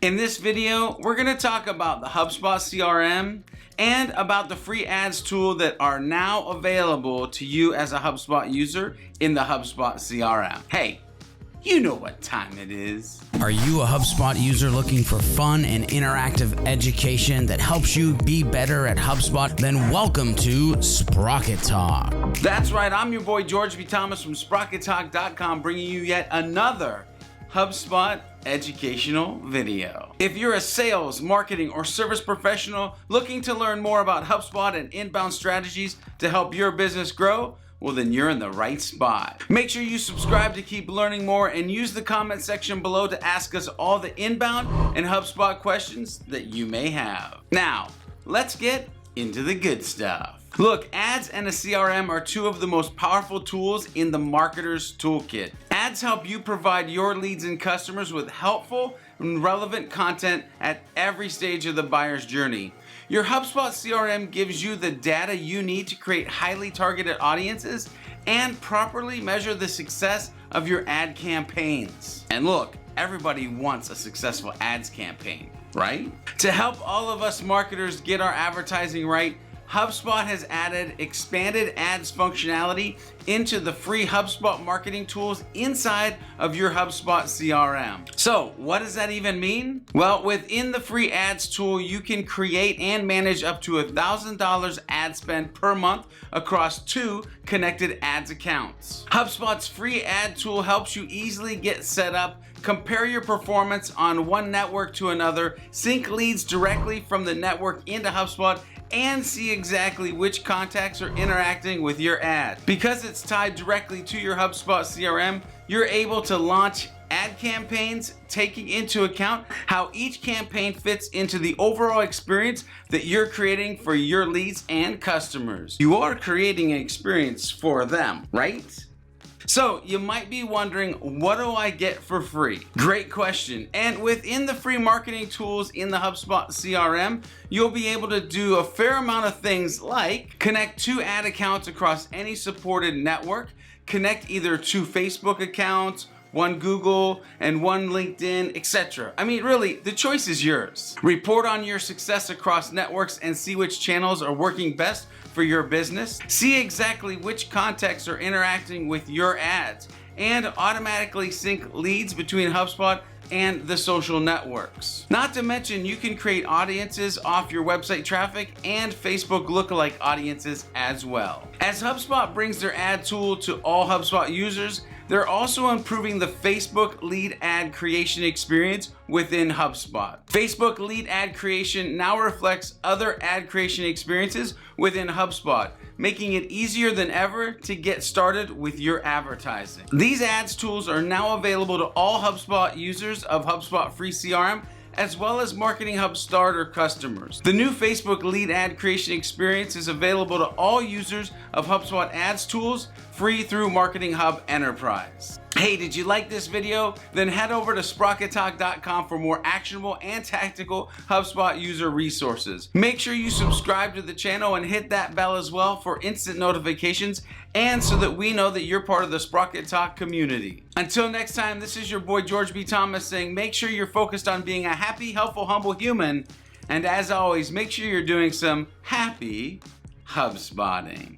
In this video, we're going to talk about the HubSpot CRM and about the free ads tool that are now available to you as a HubSpot user in the HubSpot CRM. Hey, you know what time it is. Are you a HubSpot user looking for fun and interactive education that helps you be better at HubSpot? Then welcome to Sprocket Talk. That's right, I'm your boy George B. Thomas from SprocketTalk.com, bringing you yet another HubSpot educational video. If you're a sales, marketing, or service professional looking to learn more about HubSpot and inbound strategies to help your business grow, well then you're in the right spot. Make sure you subscribe to keep learning more and use the comment section below to ask us all the inbound and HubSpot questions that you may have. Now, let's get into the good stuff. Look, ads and a CRM are two of the most powerful tools in the marketer's toolkit. Ads help you provide your leads and customers with helpful and relevant content at every stage of the buyer's journey. Your HubSpot CRM gives you the data you need to create highly targeted audiences and properly measure the success of your ad campaigns. And look, everybody wants a successful ads campaign, right? To help all of us marketers get our advertising right, HubSpot has added expanded ads functionality into the free HubSpot marketing tools inside of your HubSpot CRM. So, what does that even mean? Well, within the free ads tool, you can create and manage up to $1,000 ad spend per month across 2 connected ads accounts. HubSpot's free ad tool helps you easily get set up, compare your performance on one network to another, sync leads directly from the network into HubSpot, and see exactly which contacts are interacting with your ad. Because it's tied directly to your HubSpot CRM, you're able to launch ad campaigns, taking into account how each campaign fits into the overall experience that you're creating for your leads and customers. You are creating an experience for them, right? So you might be wondering, what do I get for free? Great question. And within the free marketing tools in the HubSpot CRM, you'll be able to do a fair amount of things like connect 2 ad accounts across any supported network, connect either 2 Facebook accounts, 1 Google, and 1 LinkedIn, etc. I mean, really, the choice is yours. Report on your success across networks and see which channels are working best for your business. See exactly which contacts are interacting with your ads, and automatically sync leads between HubSpot and the social networks. Not to mention, you can create audiences off your website traffic and Facebook lookalike audiences as well. As HubSpot brings their ad tool to all HubSpot users, they're also improving the Facebook lead ad creation experience within HubSpot. Facebook lead ad creation now reflects other ad creation experiences within HubSpot, making it easier than ever to get started with your advertising. These ads tools are now available to all HubSpot users of HubSpot free CRM, as well as Marketing Hub Starter customers. The new Facebook lead ad creation experience is available to all users of HubSpot Ads tools, free through Marketing Hub Enterprise. Hey, did you like this video? Then head over to SprocketTalk.com for more actionable and tactical HubSpot user resources. Make sure you subscribe to the channel and hit that bell as well for instant notifications and so that we know that you're part of the Sprocket Talk community. Until next time, this is your boy George B. Thomas saying make sure you're focused on being a happy, helpful, humble human. And as always, make sure you're doing some happy HubSpotting.